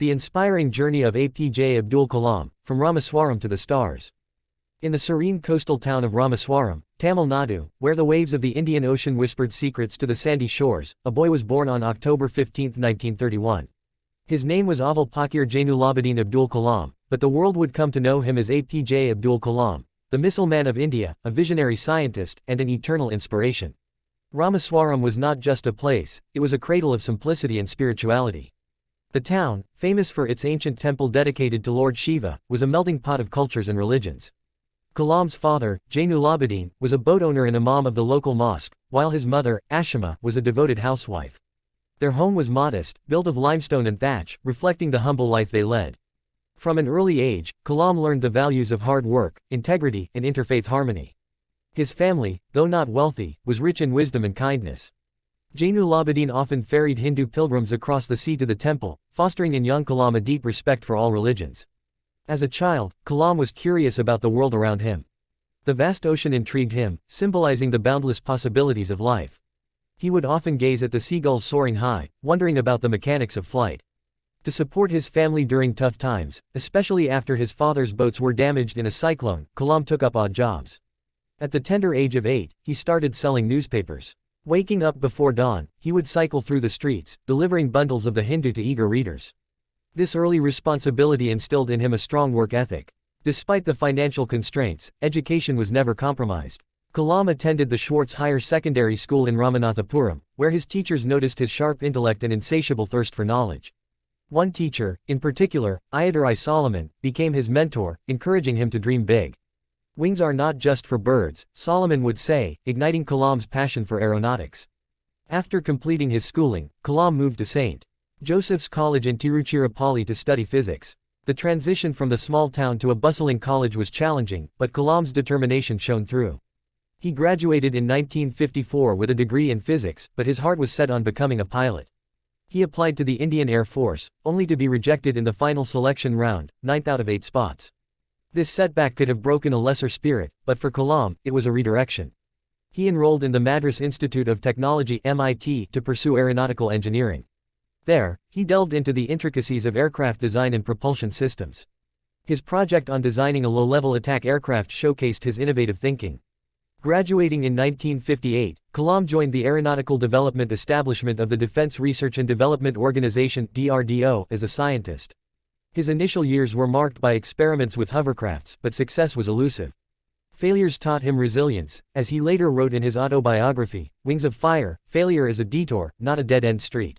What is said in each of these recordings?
The inspiring journey of APJ Abdul Kalam, from Ramaswaram to the stars. In the serene coastal town of Ramaswaram, Tamil Nadu, where the waves of the Indian Ocean whispered secrets to the sandy shores, a boy was born on October 15, 1931. His name was Avul Pakir Jainulabdin Abdul Kalam, but the world would come to know him as APJ Abdul Kalam, the missile man of India, a visionary scientist, and an eternal inspiration. Ramaswaram was not just a place, it was a cradle of simplicity and spirituality. The town, famous for its ancient temple dedicated to Lord Shiva, was a melting pot of cultures and religions. Kalam's father, Jainulabdin, was a boat owner and imam of the local mosque, while his mother, Ashima, was a devoted housewife. Their home was modest, built of limestone and thatch, reflecting the humble life they led. From an early age, Kalam learned the values of hard work, integrity, and interfaith harmony. His family, though not wealthy, was rich in wisdom and kindness. Jainulabdin often ferried Hindu pilgrims across the sea to the temple, fostering in young Kalam a deep respect for all religions. As a child, Kalam was curious about the world around him. The vast ocean intrigued him, symbolizing the boundless possibilities of life. He would often gaze at the seagulls soaring high, wondering about the mechanics of flight. To support his family during tough times, especially after his father's boats were damaged in a cyclone, Kalam took up odd jobs. At the tender age of 8, he started selling newspapers. Waking up before dawn, he would cycle through the streets, delivering bundles of the Hindu to eager readers. This early responsibility instilled in him a strong work ethic. Despite the financial constraints, education was never compromised. Kalam attended the Schwartz Higher Secondary School in Ramanathapuram, where his teachers noticed his sharp intellect and insatiable thirst for knowledge. One teacher, in particular, Ayadurai Solomon, became his mentor, encouraging him to dream big. Wings are not just for birds, Solomon would say, igniting Kalam's passion for aeronautics. After completing his schooling, Kalam moved to St. Joseph's College in Tiruchirappalli to study physics. The transition from the small town to a bustling college was challenging, but Kalam's determination shone through. He graduated in 1954 with a degree in physics, but his heart was set on becoming a pilot. He applied to the Indian Air Force, only to be rejected in the final selection round, 9th out of 8 spots. This setback could have broken a lesser spirit, but for Kalam, it was a redirection. He enrolled in the Madras Institute of Technology (MIT) to pursue aeronautical engineering. There, he delved into the intricacies of aircraft design and propulsion systems. His project on designing a low-level attack aircraft showcased his innovative thinking. Graduating in 1958, Kalam joined the Aeronautical Development Establishment of the Defense Research and Development Organization (DRDO) as a scientist. His initial years were marked by experiments with hovercrafts, but success was elusive. Failures taught him resilience, as he later wrote in his autobiography, Wings of Fire, "Failure is a detour, not a dead-end street."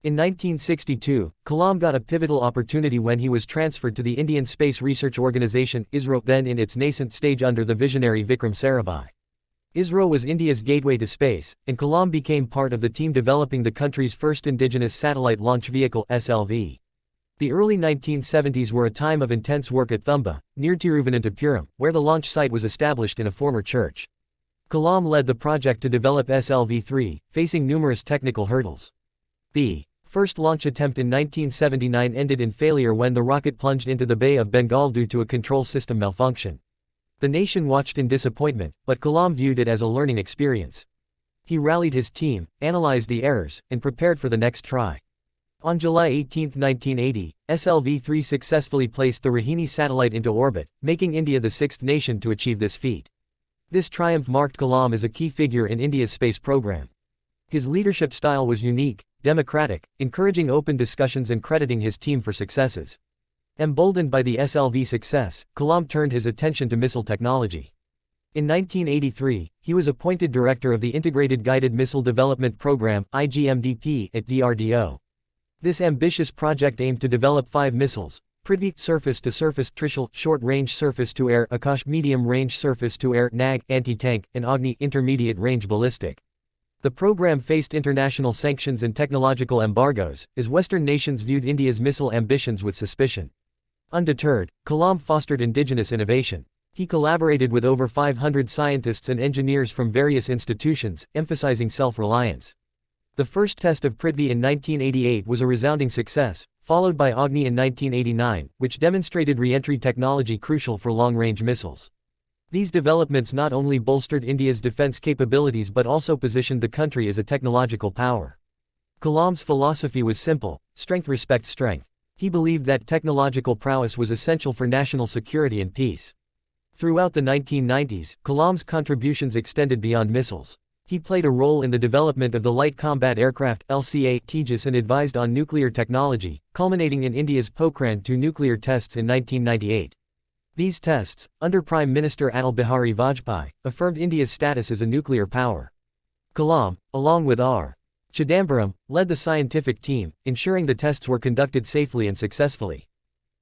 In 1962, Kalam got a pivotal opportunity when he was transferred to the Indian Space Research Organisation (ISRO), then in its nascent stage under the visionary Vikram Sarabhai. ISRO was India's gateway to space, and Kalam became part of the team developing the country's first indigenous satellite launch vehicle (SLV). The early 1970s were a time of intense work at Thumba, near Tiruvananthapuram, where the launch site was established in a former church. Kalam led the project to develop SLV-3, facing numerous technical hurdles. The first launch attempt in 1979 ended in failure when the rocket plunged into the Bay of Bengal due to a control system malfunction. The nation watched in disappointment, but Kalam viewed it as a learning experience. He rallied his team, analyzed the errors, and prepared for the next try. On July 18, 1980, SLV-3 successfully placed the Rohini satellite into orbit, making India the sixth nation to achieve this feat. This triumph marked Kalam as a key figure in India's space program. His leadership style was unique, democratic, encouraging open discussions and crediting his team for successes. Emboldened by the SLV success, Kalam turned his attention to missile technology. In 1983, he was appointed director of the Integrated Guided Missile Development Program (IGMDP) at DRDO. This ambitious project aimed to develop 5 missiles: Prithvi, surface-to-surface, Trishul, short-range surface-to-air, Akash, medium-range surface-to-air, Nag, anti-tank, and Agni, intermediate-range ballistic. The program faced international sanctions and technological embargoes, as Western nations viewed India's missile ambitions with suspicion. Undeterred, Kalam fostered indigenous innovation. He collaborated with over 500 scientists and engineers from various institutions, emphasizing self-reliance. The first test of Prithvi in 1988 was a resounding success, followed by Agni in 1989, which demonstrated re-entry technology crucial for long-range missiles. These developments not only bolstered India's defense capabilities but also positioned the country as a technological power. Kalam's philosophy was simple: strength respects strength. He believed that technological prowess was essential for national security and peace. Throughout the 1990s, Kalam's contributions extended beyond missiles. He played a role in the development of the Light Combat Aircraft (LCA) Tejas and advised on nuclear technology, culminating in India's Pokhran-2 nuclear tests in 1998. These tests, under Prime Minister Atal Bihari Vajpayee, affirmed India's status as a nuclear power. Kalam, along with R. Chidambaram, led the scientific team, ensuring the tests were conducted safely and successfully.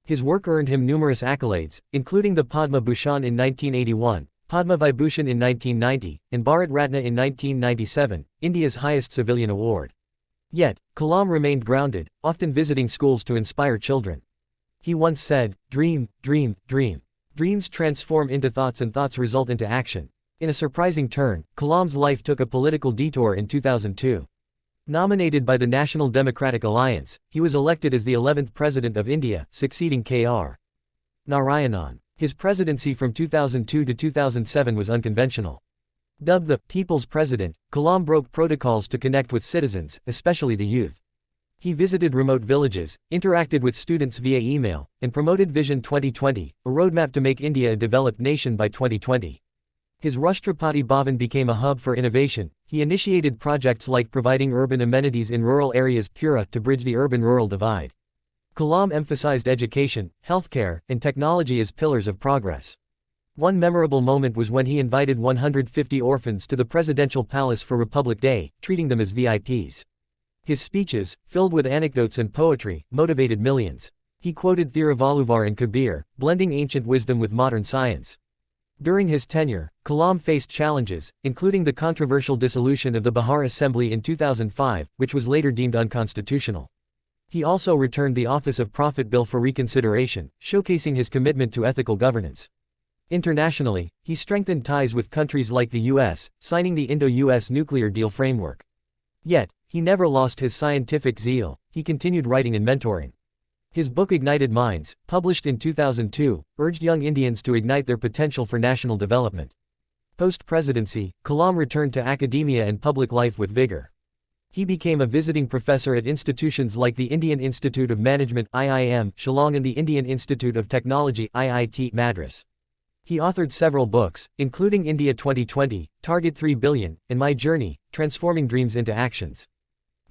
His work earned him numerous accolades, including the Padma Bhushan in 1981, Padma Vibhushan in 1990, and Bharat Ratna in 1997, India's highest civilian award. Yet, Kalam remained grounded, often visiting schools to inspire children. He once said, "Dream, dream, dream. Dreams transform into thoughts and thoughts result into action." In a surprising turn, Kalam's life took a political detour in 2002. Nominated by the National Democratic Alliance, he was elected as the 11th President of India, succeeding K.R. Narayanan. His presidency from 2002 to 2007 was unconventional. Dubbed the People's President, Kalam broke protocols to connect with citizens, especially the youth. He visited remote villages, interacted with students via email, and promoted Vision 2020, a roadmap to make India a developed nation by 2020. His Rashtrapati Bhavan became a hub for innovation. He initiated projects like providing urban amenities in rural areas Pura to bridge the urban-rural divide. Kalam emphasized education, healthcare, and technology as pillars of progress. One memorable moment was when he invited 150 orphans to the presidential palace for Republic Day, treating them as VIPs. His speeches, filled with anecdotes and poetry, motivated millions. He quoted Thiruvalluvar and Kabir, blending ancient wisdom with modern science. During his tenure, Kalam faced challenges, including the controversial dissolution of the Bihar Assembly in 2005, which was later deemed unconstitutional. He also returned the Office of Prophet Bill for reconsideration, showcasing his commitment to ethical governance. Internationally, he strengthened ties with countries like the US, signing the Indo-US nuclear deal framework. Yet, he never lost his scientific zeal. He continued writing and mentoring. His book Ignited Minds, published in 2002, urged young Indians to ignite their potential for national development. Post-presidency, Kalam returned to academia and public life with vigor. He became a visiting professor at institutions like the Indian Institute of Management (IIM) Shillong and the Indian Institute of Technology (IIT) Madras. He authored several books, including India 2020, Target 3 Billion, and My Journey, Transforming Dreams into Actions.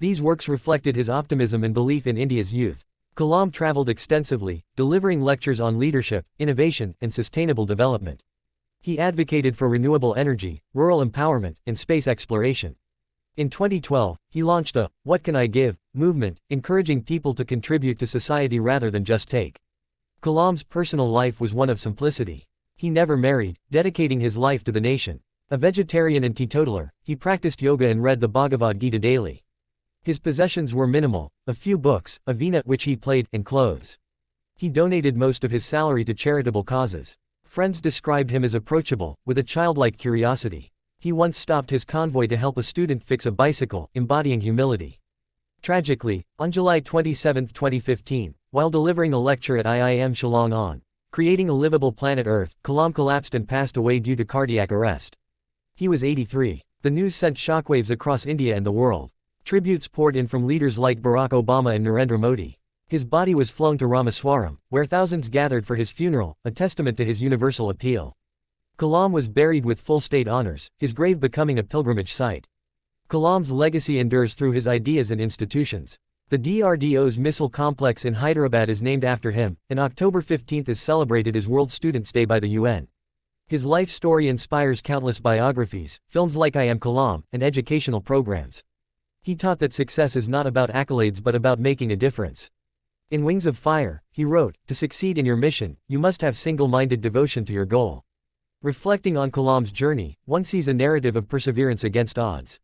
These works reflected his optimism and belief in India's youth. Kalam traveled extensively, delivering lectures on leadership, innovation, and sustainable development. He advocated for renewable energy, rural empowerment, and space exploration. In 2012, he launched the "What Can I Give?" movement, encouraging people to contribute to society rather than just take. Kalam's personal life was one of simplicity. He never married, dedicating his life to the nation. A vegetarian and teetotaler, he practiced yoga and read the Bhagavad Gita daily. His possessions were minimal, a few books, a veena which he played, and clothes. He donated most of his salary to charitable causes. Friends described him as approachable, with a childlike curiosity. He once stopped his convoy to help a student fix a bicycle, embodying humility. Tragically, on July 27, 2015, while delivering a lecture at IIM Shillong on creating a livable planet Earth, Kalam collapsed and passed away due to cardiac arrest. He was 83. The news sent shockwaves across India and the world. Tributes poured in from leaders like Barack Obama and Narendra Modi. His body was flown to Ramaswaram, where thousands gathered for his funeral, a testament to his universal appeal. Kalam was buried with full state honors, his grave becoming a pilgrimage site. Kalam's legacy endures through his ideas and institutions. The DRDO's missile complex in Hyderabad is named after him, and October 15 is celebrated as World Students' Day by the UN. His life story inspires countless biographies, films like I Am Kalam, and educational programs. He taught that success is not about accolades but about making a difference. In Wings of Fire, he wrote, "To succeed in your mission, you must have single-minded devotion to your goal." Reflecting on Kalam's journey, one sees a narrative of perseverance against odds.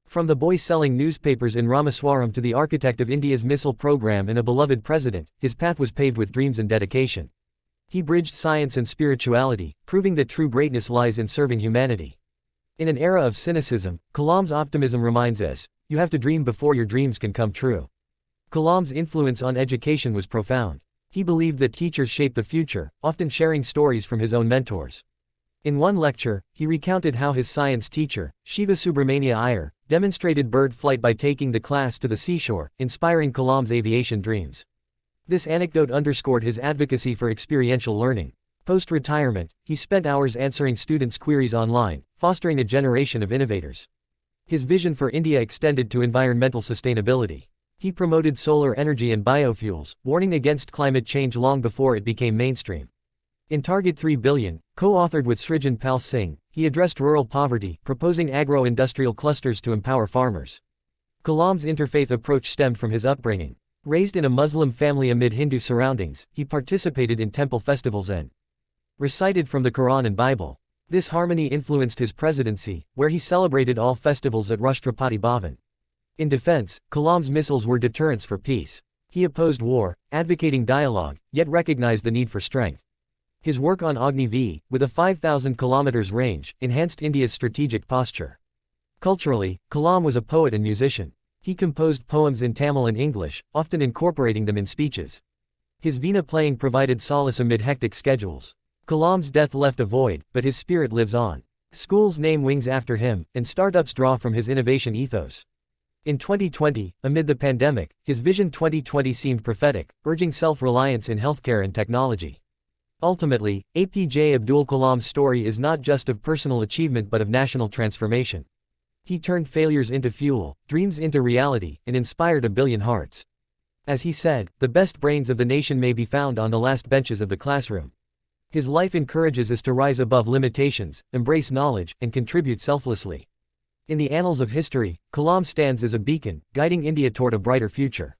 From the boy selling newspapers in Ramaswaram to the architect of India's missile program and a beloved president, his path was paved with dreams and dedication. He bridged science and spirituality, proving that true greatness lies in serving humanity. In an era of cynicism, Kalam's optimism reminds us, you have to dream before your dreams can come true. Kalam's influence on education was profound. He believed that teachers shape the future, often sharing stories from his own mentors. In one lecture, he recounted how his science teacher, Shiva Subramania Iyer, demonstrated bird flight by taking the class to the seashore, inspiring Kalam's aviation dreams. This anecdote underscored his advocacy for experiential learning. Post-retirement, he spent hours answering students' queries online, fostering a generation of innovators. His vision for India extended to environmental sustainability. He promoted solar energy and biofuels, warning against climate change long before it became mainstream. In Target 3 Billion, co-authored with Srijan Pal Singh, he addressed rural poverty, proposing agro-industrial clusters to empower farmers. Kalam's interfaith approach stemmed from his upbringing. Raised in a Muslim family amid Hindu surroundings, he participated in temple festivals and recited from the Quran and Bible. This harmony influenced his presidency, where he celebrated all festivals at Rashtrapati Bhavan. In defense, Kalam's missiles were deterrents for peace. He opposed war, advocating dialogue, yet recognized the need for strength. His work on Agni V, with a 5,000 kilometers range, enhanced India's strategic posture. Culturally, Kalam was a poet and musician. He composed poems in Tamil and English, often incorporating them in speeches. His veena playing provided solace amid hectic schedules. Kalam's death left a void, but his spirit lives on. Schools name wings after him, and startups draw from his innovation ethos. In 2020, amid the pandemic, his Vision 2020 seemed prophetic, urging self-reliance in healthcare and technology. Ultimately, APJ Abdul Kalam's story is not just of personal achievement but of national transformation. He turned failures into fuel, dreams into reality, and inspired a billion hearts. As he said, the best brains of the nation may be found on the last benches of the classroom. His life encourages us to rise above limitations, embrace knowledge, and contribute selflessly. In the annals of history, Kalam stands as a beacon, guiding India toward a brighter future.